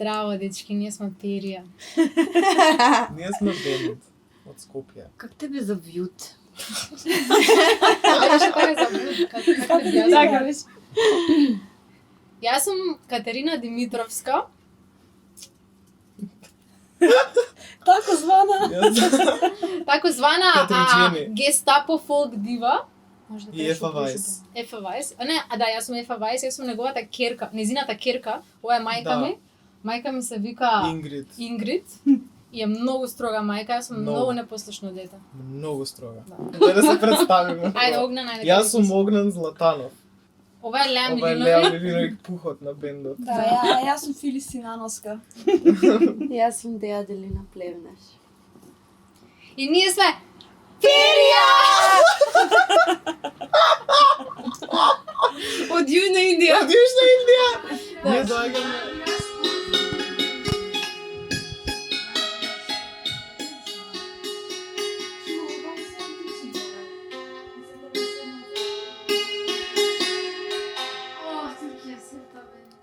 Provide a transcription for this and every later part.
Здраво, дечки, ние сме перија. Ние сме бенд од Скопје. Как тебе завјут? Беше така забавно, как те бија. Така беше. Јас сум Катерина Димитровска. Тако звана. Тако звана Катричени. гестапо фолк дива. Може да И кажеш Ефа опрошено. Вајс. Ефа Вајс. Да, јас сум Ефа Вајс, јас сум неговата керка, незината керка. Ова е мајка Да. ми. Мајка ми се вика Ингрид. Ингрид. И е многу строга мајка, јас сум Многу. многу непослушно дете. Многу строга. Да. Да се представиме. Ајде, Огнен, ајде. Јас сум Огнен Златанов. Ова е Леа Ова е Леа Милинови. Милиновик пухот на бендот. Да, јас сум Фили Синаноска. Јас сум Деја Делина Плевнеш. И ние сме Перија! Од Јужна Индија. Од Јужна Индија! Ние доаѓаме.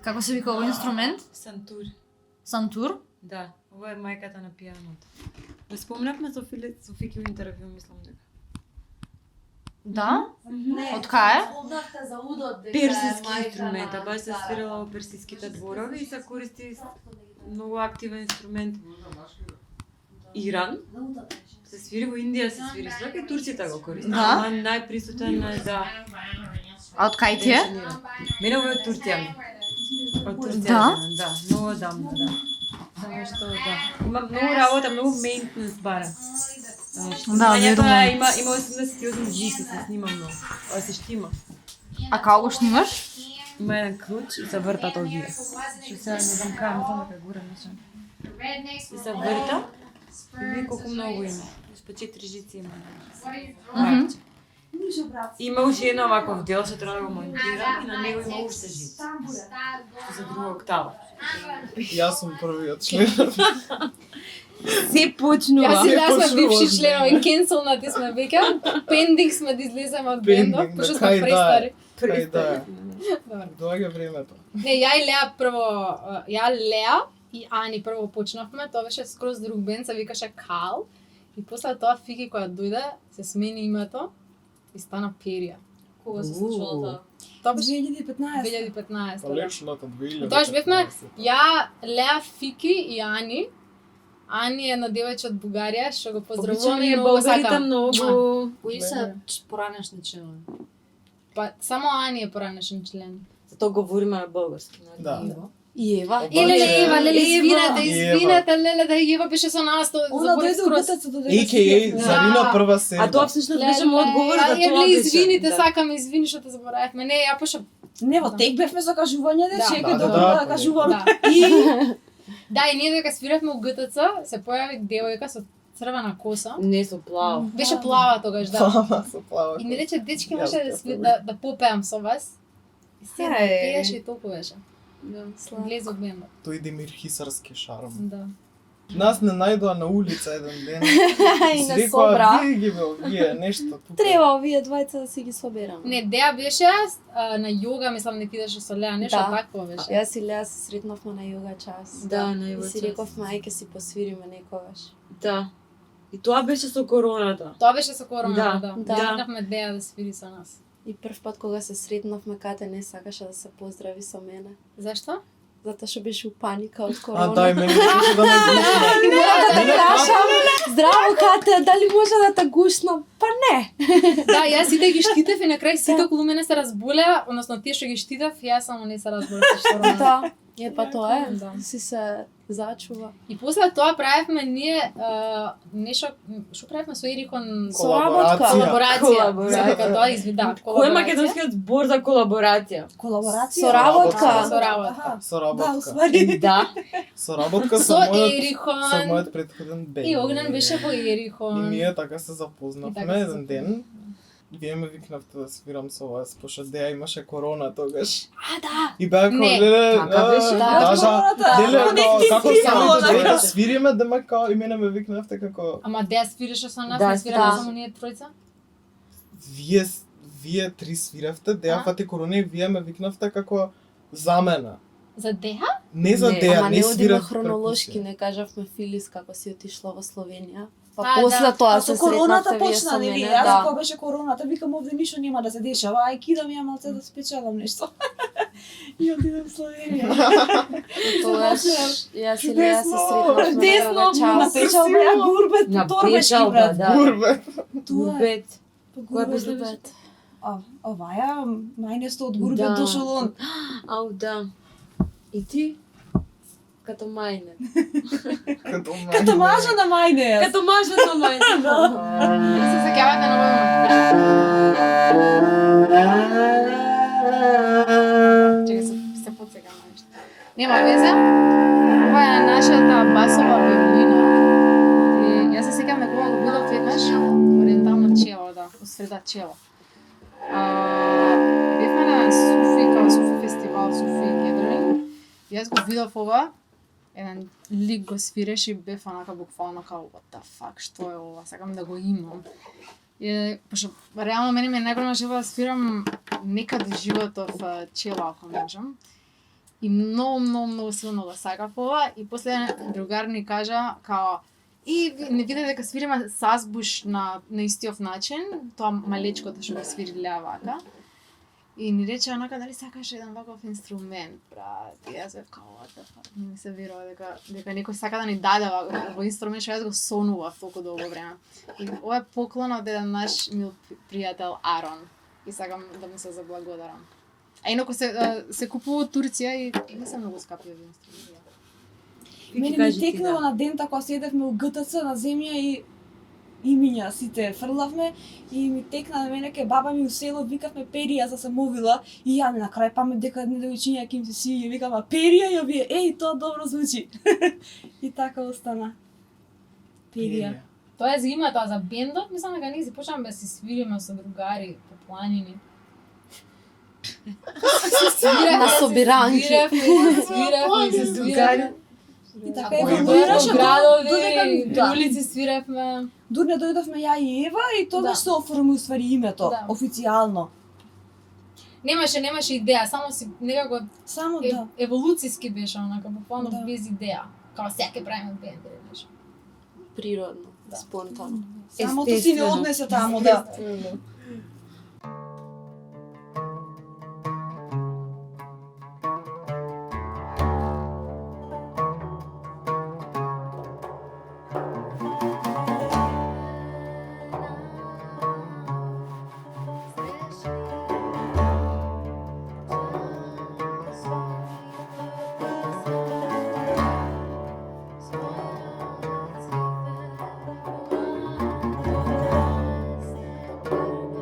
Како се вика овој инструмент? Сантур. Сантур? Да, ова е мајката на пијаното. Го спомнавме со Фики во интервју, мислам дека. Да? Не. Од кај? Спомнавте за удот дека Персиски инструмента, баш се свирала во персиските зборови и се користи многу активен инструмент. Иран, се свири во Индија, се свири свака и турците го користат. Да? Ама најприсутен е да. А од кај ти е? Мене ова е од Турција. Од Турција. Да? Да, многу давно, да. Само што да. Има многу работа, многу мејнтенс бара. Да, верувам. Има 88 джиси, се снима многу. Ова се штима. А како го снимаш? Има еден клуч и се вртат овие. Што сега не знам кај, мислам дека гура нешто. И се врта. И види колку многу има. По 4 жици има. Нишо брат. Има уште едно ваков дел што треба да го монтира и на него има уште жици. За друга октава. Јас сум првиот член. Се почнува. Јас и да сме почнува бивши озбилно. членови, кенселнати сме веќе. Пендинг сме да излеземе од Пендинг, бендот, пошто на сме кај да е. престари. Кај да е. Добро. Доаѓа времето. Не, ја и Леа прво, Леа и Ани прво почнавме, тоа беше скроз друг бенд, се викаше Кал. И после тоа Фики која дојде, се смени името и стана Перија. Кога се случило тоа? Тоа беше 2015. 2015. Па да. лечното 2015. Тогаш бевме ја, Леа, Фики и Ани. Ани е едно девојче од Бугарија, што го поздравуваме и Обичаме многу го българите сакам. многу. Кои се поранешни членови? Па само Ани е поранешен член. Затоа говориме на български, нели? Да. И Ева. Обаче- Леле, извинете, Ева. извинете, леле, да Ева беше со нас, тоа Она заборев дојде скроз. убитецот од AKA Да. Зарина прва седа. А тоа всушност беше мојот одговор да Леле, тоа беше. извините, Да. сакам, извини што те заборавивме. Не, ја пошо. Не, во тек бевме за кажување, Да. да, чекај Да, да да, да кажувам. Да. Да, и ние дека свиревме у ГТЦ, се појави девојка со црвена коса. Не со плав. Беше плава тогаш, да. Плава со плава. И ми рече, дечки, Јас може бев да попеам со вас. И сега Е. пееше и толку беше. Влезе од бендот. Тој Демир Хисарски шарм. Да. Нас не најдоа на улица еден ден. И Си не рекоа, собра. вие ги бе овие, нешто тука. Треба овие двајца да си ги соберам. Не, Деа беше на јога, мислам дека идеше со Леа, нешто Да. такво беше. Јас и Леа се сретнавме на јога час. Да, на И јога си час. рековме, ај ќе си посвириме некогаш. Да. И тоа беше со короната. Тоа беше со корона, да. Да. Викнавме Деа да свири со нас. И прв пат кога се сретнавме, Кате не сакаше да се поздрави со мене. Зашто? Затоа што беше у паника од А корона. дај мене беше да ме гушна. И мора да те Мене прашам, здраво Кате, дали може да те гушнам? Па не. Да, јас сите ги штитев и на крај сите околу мене се разболеа, односно тие што ги штитев, јас само не се разболев со корона. Да. Е, па тоа е. Да. Си се зачува. И после тоа правевме ние нешто, што правевме со Ерихон Колаборација. колаборација. Дека тоа извида, Кој е колаборација. македонскиот збор за колаборација? Колаборација. Соработка. Со работа. Аха. Да, Соработка. уствари. Да. Соработка Со со мојот Ерихон. претходен бенд. И Огнен беше во И Ерихон. ние така се И запознавме така се еден ден. Вие ме викнавте да свирам со вас, пошто Деја имаше корона тогаш. А, да. И беа како, Не, леле, така беше, да, короната. деле, како свирила, самите да. да свириме, дека као и мене ме викнавте како, Ама Деа свиреше со нас, Да, не свираме да. само ние тројца. вие три свиравте, Деја А? фати корона и вие ме викнавте како за мене. За Деа? Не за Не, Деја, Ама не не одиме свирав хронолошки, перкусија. не кажавме Филис како си отишла во Словенија. Па А, после да. тоа А се со короната сретнавте вие почна, со нели? мене, Јас да. кога беше короната, викам овде ништо нема да се дешава, ај кидам ја малце да спечелам нешто. И отидам в Словенија. Тогаш јас и Леа се сретнавме на Десно, прва на час. печалба, ја гурбет, На торбешки, печалба, брат. да. Гурбе. Тоа е. Гурбет. Која Беше беше? бед. Оваја, мајнесто од гурбет Да. дошол он. Ау, да. И ти? Като мајне. Като Като мажа на мајне. Като мажето мајне. се сеќавате на Чекај се подсекам на нешто. Нема везе. Ова е нашата басова виолина. И јас се сеќавам дека кога го видов веднаш, ориентално чело, да, усреда чело. Бевме на Суфи, као Суфи фестивал, Суфи Gathering. И јас го видов ова, еден лик го свиреше и бев онака буквално као what the fuck, што е ова, сакам да го имам. И, пошто реално мене ми е најголема желба да свирам некад во животов чело ако можам. И многу силно го сакав ова и после еден другар ни кажа као и не виде дека свириме сазбуш на истиот начин, тоа малечкото што го свири Леа вака. И ни рече онака дали сакаш еден ваков инструмент, брат. И јас бев као what the fuck, не ми се верува дека некој сака да ни даде во инструмент што јас го сонував толку долго време. И ова е поклон од еден наш мил пријател Арон. И сакам да му се заблагодарам. А инаку се купува од Турција и не се многу скапи овие инструменти. Мене ми текнало на ден кога седевме у ГТЦ на земја и имиња сите фрлавме и ми текна на мене ке баба ми у село, викавме перија за самовила и ја на крај памет дека не девојчиња ќе им се свиѓа, викам а перија и овие еј тоа добро звучи. И така остана. Перија. Тоа е за зимата, а за бендот, мислам дека ние си почнавме да си свириме со другари по планини. На собиранки. Свиревме, се другари. И така По еволуираше градови, додека улици свиревме. Дурне дојдовме ја и Ева и тогаш Да. се оформи уствари името, Да. официјално. Немаше идеја, само си некако Само да. еволуциски беше онака, буквално Да. без идеја. Као сега ќе правиме бенд или нешто. Природно, спонтано. Самото си не Естествено. однесе таму, да. Thank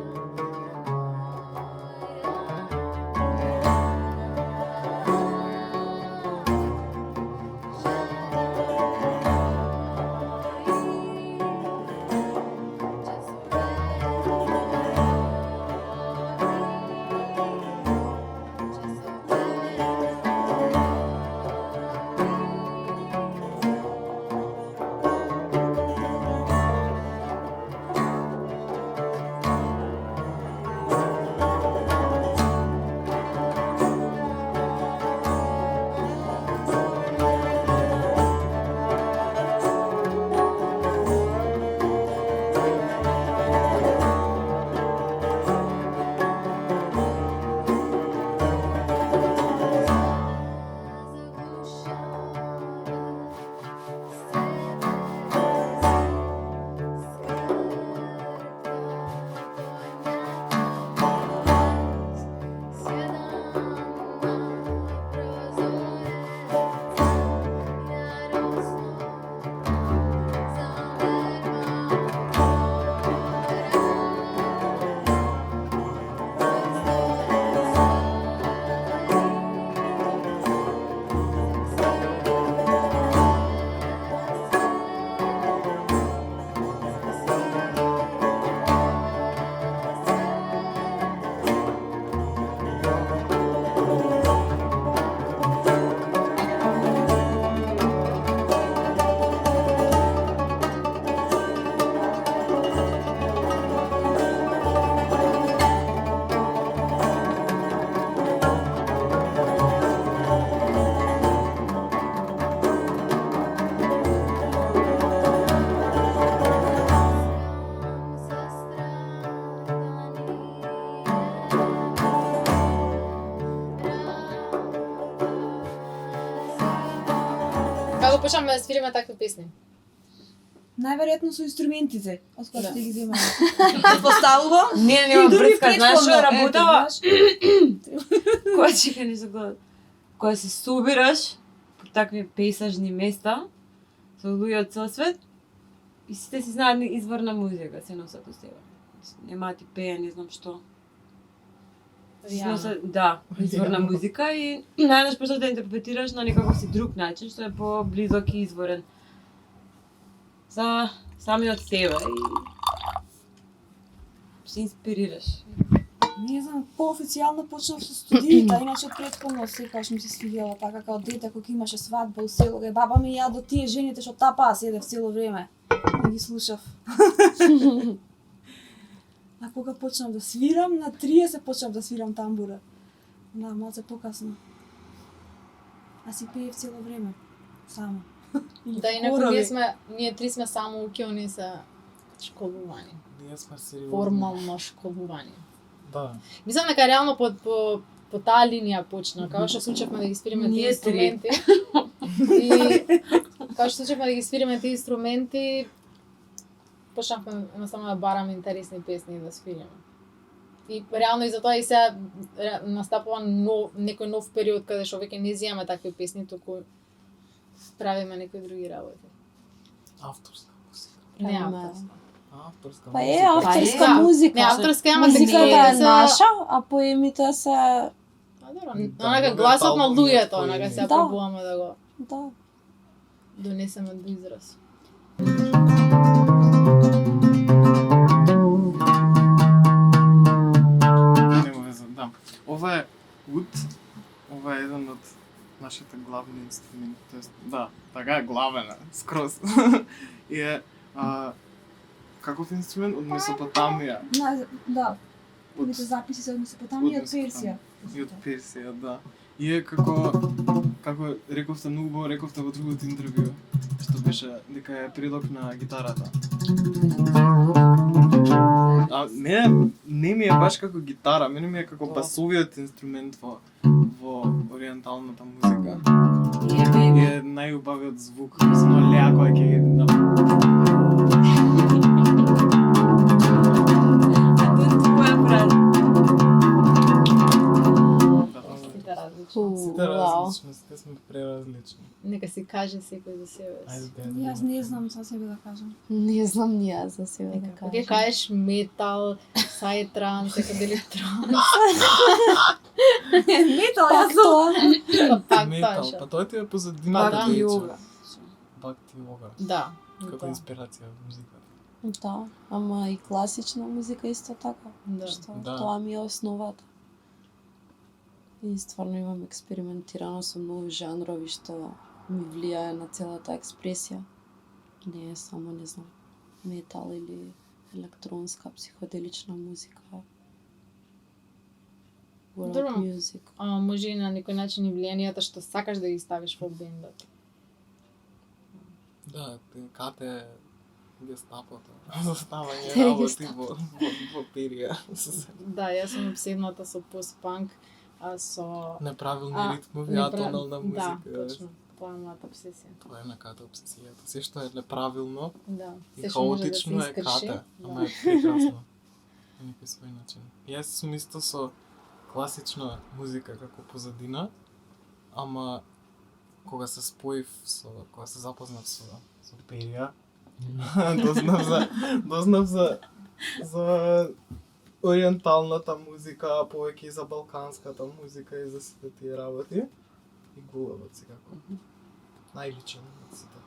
кога почнавме да свириме такви песни? Најверојатно со инструментите, од кои Да. што ги земаме. Поставувам. Не, нема дури брска, знаеш што претходно, работава? ето, Кога чека не загледат. Кога се собираш по такви пейсажни места со луѓе од цел свет и сите си знаат изворна музика, се носат од себе. Нема ти пее, не знам што. Си Реално. носат, да, изворна Реално. музика и најдеш почнеш да интерпретираш на некако си друг начин, што е поблизок и изворен. За самиот себе и се инспирираш. Не знам, поофицијално почнав со студиите, а иначе претходно секогаш ми се свиѓала така како дете кога имаше свадба у село, кај баба ми ја до тие жените што тапаа седев цело време и ги слушав. А кога почнав да свирам, на 30 почнав да свирам тамбура. Да, малце покасно. А си пеев цело време. Само. Или Да, инаку хорови. ние три сме само уки, они се школувани. Ние сме сериозни. Формално школувани. Да. Мислам дека реално по таа линија почна, како што случевме да ги свириме тие Ние три. инструменти. И како што случевме да ги свириме тие инструменти, почнавме едноставно да бараме интересни песни и да свириме. И реално и затоа и сега настапува некој нов период каде што веќе не земаме такви песни, туку правиме некои други работи. Авторска музика. Не Правиме. авторска. Авторска Па е музика. авторска Не, музика. авторска, ама Музиката не е наша, а поемите се А добро, Да, онака многу гласот на албуми луѓето, од онака поеми. се Да. пробуваме да го да. донесеме до израз. Нема веза, да. Ова е уд, ова е еден од нашите главни инструменти, тоест, да, така е главен, скроз. И е, каков инструмент? Од Месопотамија. Да. Овите записи се од Месопотамија и од Персија. И од Персија, да. И е како рековте многу убаво, рековте во другото интервју, што беше дека е предок на гитарата. А не ми е баш како гитара, мене ми е како басовиот инструмент во ориенталната музика. И е најубавиот звук, само леко ќе ги Сите различни. Сите различни, сите сме преразлични. Нека си каже секој за себе си. Ајде, Јас не знам за себе да кажам. Не знам ни јас за себе да Кога кажам. кажеш метал, сајтран, секаде транс, Метал, Пак јас тоа. пак Метал, таша. па тоа ти е позадината. Па да. вече. Йога. Бакти йога. Да. Како да. инспирација во музиката. Да, ама и класична музика исто така. Да. Што Да. тоа ми е основата. И стварно имам експериментирано со многу жанрови што ми влијае на целата експресија. Не е само, не знам, метал или електронска, психоделична музика. World Добро. music. Може и на некој начин и влијанието што сакаш да ги ставиш во бендот. Да, кате гестапото. Заставање Те работи гестапото. во перија. Да, јас сум обседната со пост-панк, а со Неправилни ритмови, атонална музика. Да, точно. Тоа е мојата обсесија. Тоа е на кате обсесијата. Се што е неправилно Да. и Се што може да се хаотично е искрши. кате, Да. ама е прекрасно. На некој свој начин. Јас сум исто со класична музика како позадина, ама кога се споив кога се запознав со перија, дознав за ориенталната музика, повеќе и за балканската музика и за сите тие работи. И гулавот секако. Најличен од сите.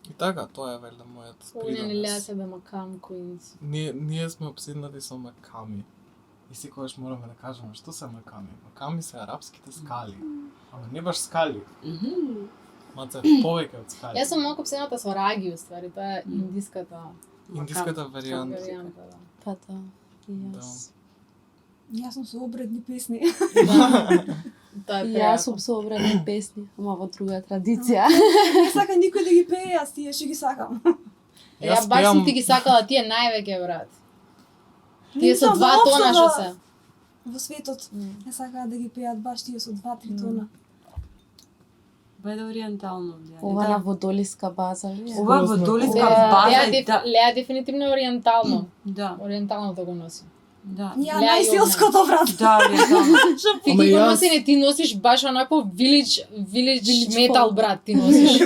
И така, тоа е велда мојот Уня не леа придонес. се да макам Queens. Ние сме обседнати со маками. И секогаш мораме да кажеме што се маками. Маками се арапските скали. Ама не баш скали. Маце повеќе од скали. Јас сум малку обседната со раги, уствари, тоа е индиската Индиската варијанта. да. Па да, и јас. Јас сум со обредни песни. Тоа е И јас преако. сум со обредни песни, ама во друга традиција. Не сака никој да ги пее, јас тие што ги сакам. Ја баш сум ти ги сакала тие највеќе, брат. Тие со Мислам, 2 воопшто тона што се. Во светот не сакаат да ги пеат баш тие со 2-3 тона. Бајде ориентално влијание. Ова на Да. водолиска база ви е. Ова Скрозно. водолиска Леа, база, Леа, да. Леа дефинитивно е ориентално. Да, Ориенталното го носи. да. Ја Леа и најселското брат. Да, ориентално. Фики Ама го јас- носи, не ти носиш баш онако village метал folk. брат ти носиш.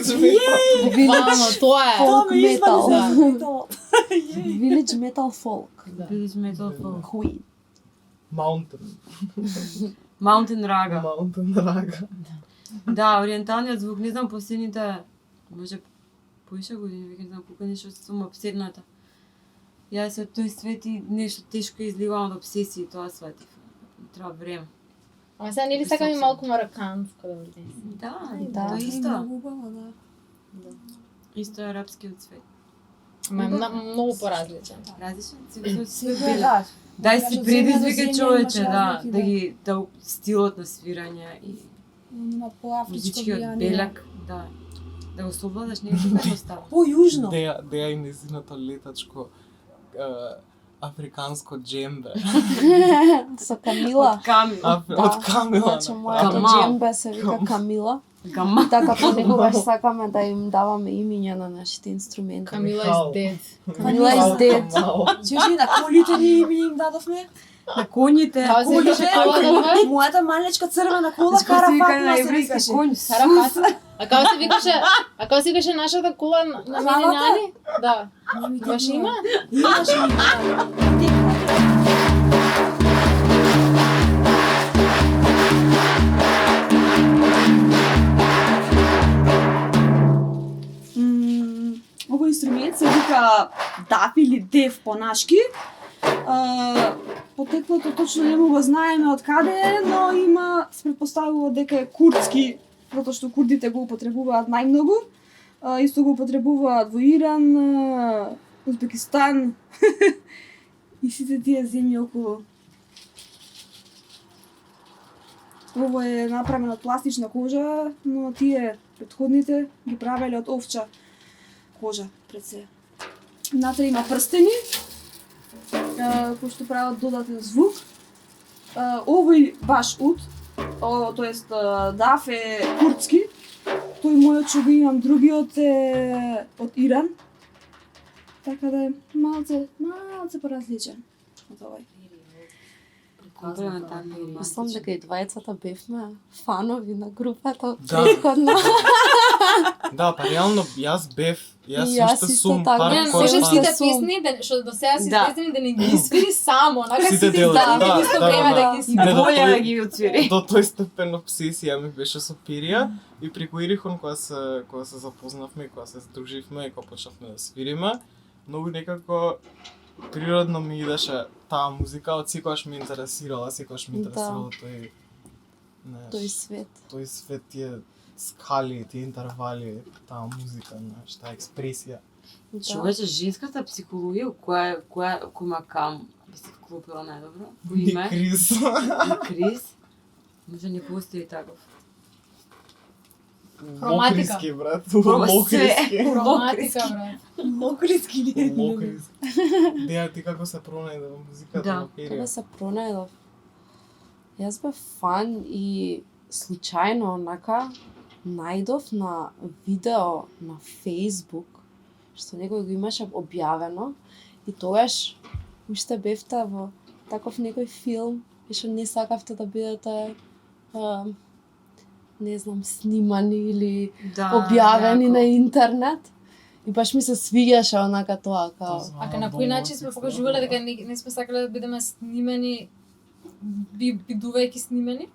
Буквално, тоа е. Тоа Folk ме извади metal. за метал. Village metal folk. Village metal folk. Queen. Mountain. Mountain Raga. Mountain Raga. Да, ориенталниот звук, не знам последните, може поише години, веќе не знам колку нешто сум обседната. Јас од тој свет и нешто тешко изливам од обсесии, тоа сватив. Треба време. Ама сега не ли сакам и малку мароканско да биде? Да, Да. тоа Е, исто. многу убаво, да. Исто е арапскиот свет. Ама е многу поразличен. Различен? Сигурно Сега се била. да. Дај Кажа, си од предизвика земја до земја човече, имаш да, разлики, да ги да стилот на свирање и Има по-афричко музичкиот влијание. белак, да го совладаш не е така едноставно. По-јужно. Деја и незиното летачко африканско джембе. Со Камила. Камил. Од Камила. Значи, мојато Камал. джембе се вика Камила. Гама. Така понекогаш сакаме да им даваме имиња на нашите инструменти. Камила Михал. is dead. Камила is dead. Чуеш ли, на колите ни им дадовме? На коњите. Како се викаше кола да има? Мојата малечка црвена кола Знаеш како се вика Карафатма на се еврејски викаше. коњ? Карапаса. А како се викаше нашата кола на мене Лавата? няни? Да. Не ми Имаш текнува. има? Имаш има. Овој инструмент се вика даф или дев понашки. Потеклото точно не го знаеме од каде е, но има се претпоставува дека е курдски, затоа што курдите го употребуваат најмногу. Исто го употребуваат во Иран, Узбекистан и сите тие земји околу. Ово е направено од пластична кожа, но тие претходните ги правеле од овча кожа пред се. Внатре има прстени, кои што прават додатен звук. Овој баш ут, тоест даф е курдски. Тој мојот што го имам, другиот е од Иран. Така да е малце поразличен од овој. Мислам дека и двајцата бевме фанови на групата Да. претходно. Да, па реално јас бев, јас И јас уште исто сум така. Не, хардкор може Може фан. сите сум. песни да што до сега си Да. свестени да не ги свири само, онака Сите сите делови, да, да, исто да, време да. да ги И свири. Не, до боле тој- да ги отсвири. До тој степен обсесија ми беше со Пирија и преку Ирихон кога се запознавме и кога се здруживме и кога почнавме да свириме, многу некако природно ми идеше таа музика, од секогаш ме интересирала, секогаш ме Да. интересирало тој Тој свет. тој свет, тие скали, тие интервали, таа музика, знаеш, таа експресија. Да. Човече, женската психологија, која кома кам би се вклопила најдобро? По име? Крис. И Крис? Може не постои таков. Хроматика. Мокриски, брат. Проба се. Мокриски. Хроматика, брат. Мокриски ли е? Мокриски. Деја, ти како се пронајде во музиката Да. на Пирија? Кога се пронајдов. Јас бев фан и случајно онака најдов на видео на Facebook што некој го имаше објавено и тогаш уште бевте во таков некој филм и што не сакавте да бидете не знам снимани или Да, објавени јако. на интернет. И баш ми се свиѓаше онака тоа, као... А на кој начин сме покажувале дека не сме сакале да бидеме снимени, бидувајќи снимени?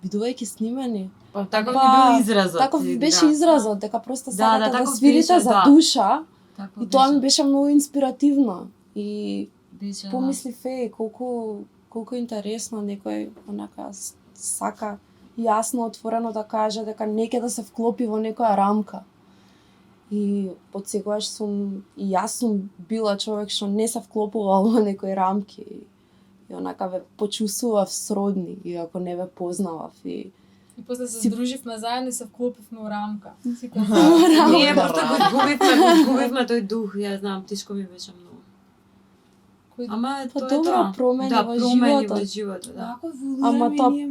Бидувајќи снимени. Па таков Па, ми бил изразот. Таков и беше да. изразот, дека просто Да, сакате да, да таков свирите беше, за да. душа. Таков И тоа ми беше. беше многу инспиративно. И Беше, помислив, колку интересно некој онака сака јасно отворено да каже дека не ќе да се вклопи во некоја рамка. И подсекогаш и јас сум била човек што не се вклопувал во некои рамки. И онака ве почувствував сродни, иако не ве познавав. И И после се Си- здруживме заедно и се вклопивме у рамка. Секој Не, просто го изгубивме тој дух, ја знам, тешко ми беше многу. Кој- Ама Па тоа е добро, тоа. промени Да, во промени животот. во животот, да. Ако Ама еволуираме тоа- ние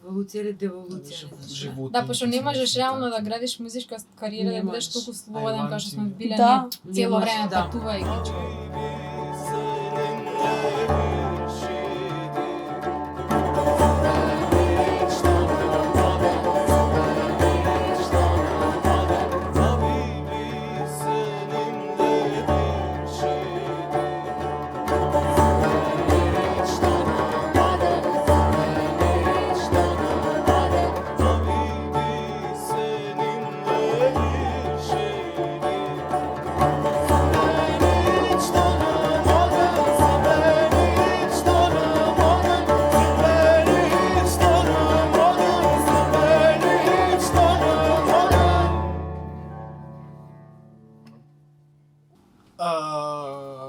Еволуција или деволуција? не знам. Животни. Да, пошто не можеш реално да градиш музичка кариера да Не бидеш можеш. толку слободен како што сме биле Да. ние цело Не време можеш, да. патувајќи.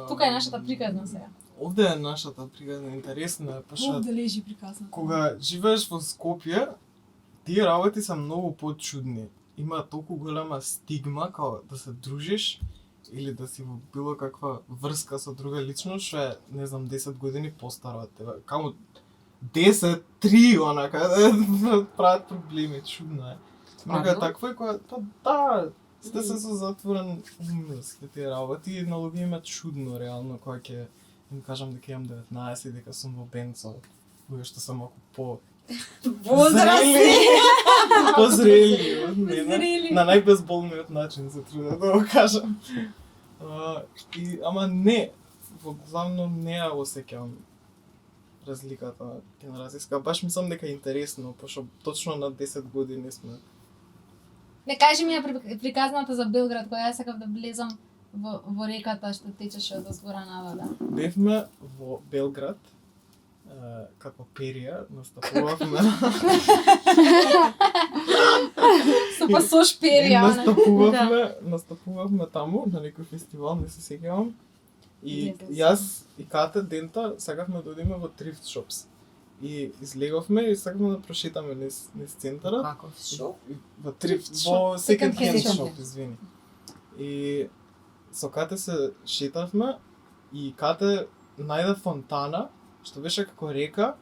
Тука е нашата приказна сега. Овде е нашата приказна, интересно е, пошто Овде лежи приказна. кога живееш во Скопје, тие работи се многу почудни. Има толку голема стигма као да се дружиш или да си во било каква врска со друга личност, што е, не знам, 10 години постара од тебе. Каму 10, 3, онака, да прават проблеми, чудно е. Нека Стварно? такво е која, па да, сте се со затворен ум, сите тие работи и на луѓе има чудно реално кога ќе им кажам дека имам 19 и дека сум во бенд со луѓе што се малку по Возрастни! позрели од мене. Позрели. На најбезболниот начин се трудам да го кажам. Ама не, во главно не ја осеќавам разликата генерацијска. Баш мислам дека е интересно, пошто точно на 10 години сме. Не кажи ми ја приказната за Белград, кога јас сакав да влезам во реката што течеше од озгора надоле. Бевме во Белград, како перија, настапувавме. Со пасош перија. Настапувавме таму на некој фестивал, не се сеќавам. И Не знам. јас и Кате Дента сакавме да одиме во thrift shops. И излеговме и сакавме да прошетаме низ центарот. Како? Шо? Во thrift, Shop. во second Second hand hand shop, извини. И со Кате се шетавме и Кате најде фонтана, што беше како река,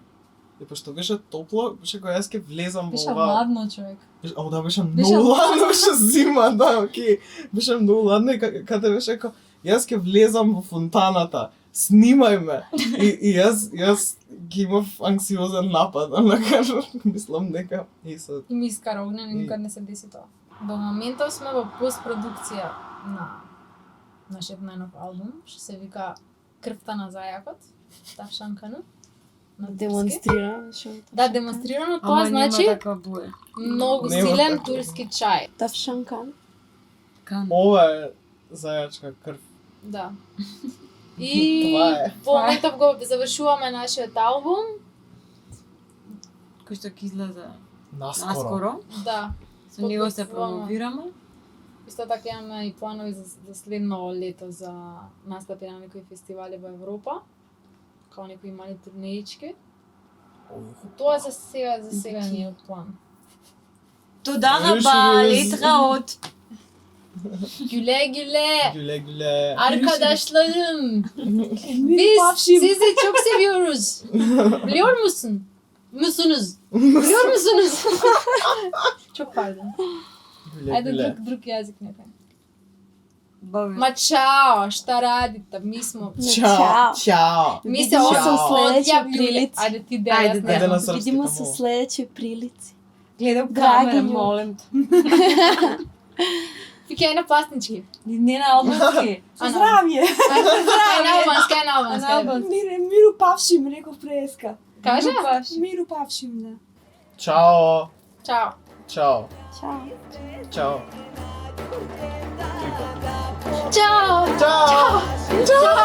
и пошто беше топло, беше кога јас ќе влезам Беше во ова. ладно, човек. Ама да, беше Беше многу ладно, ладно. беше зима, да, окей. Беше многу ладно и Кате беше како, јас ќе влезам во фонтаната, снимај ме. И јас ги имав анксиозен напад, онака, мислам дека и со И ми искара огнен и никад не се деси тоа. До моментов сме во постпродукција на нашиот најнов албум, што се вика Крвта на зајакот, Тавшанкану. На турски. Демонстрира, што е Да, демонстрирано тоа Ама значи нема таква боја. многу Нема силен таква. турски чај. Тавшанкан. Кан. ова е зајачка крв. Да. И Това е. во моментов го завршуваме нашиот албум. Кој што ќе излезе Наскоро. наскоро. Да. Со него се Подготвуваме. промовираме. Исто така имаме и планови за следно лето за настапи на некои фестивали во Европа. Као некои мали турнеички. Тоа за сега не е план. Туда Риш, ба риш. летраот. Güle. Güle. Arkadaşlarım. Emir Biz Pavşim. sizi çok seviyoruz. Biliyor musun? Musunuz? Biliyor musunuz? Çok pardon. Ajde друг јазик нека. Бабе. Ма чао, šta radite? Mi smo... Чао. Чао. Mi se Vidimo se u ovo sledećoj odjavljuje. prilici. Ajde ti Ajde, da, da. Ајде на ja српски Видимо се таму. у следеќој прилици. Гледа у Драги камера, њу. молим те. Fikaj na plasnički. Не на албански. Со здравје. Aj na albanski, aj na На albanski. албански. Миру Павшим, реков преска. Kaže? Миру Павшим, да. Чао. Ćao. Чао. Чао. Чао. Ćao. Чао. Ćao.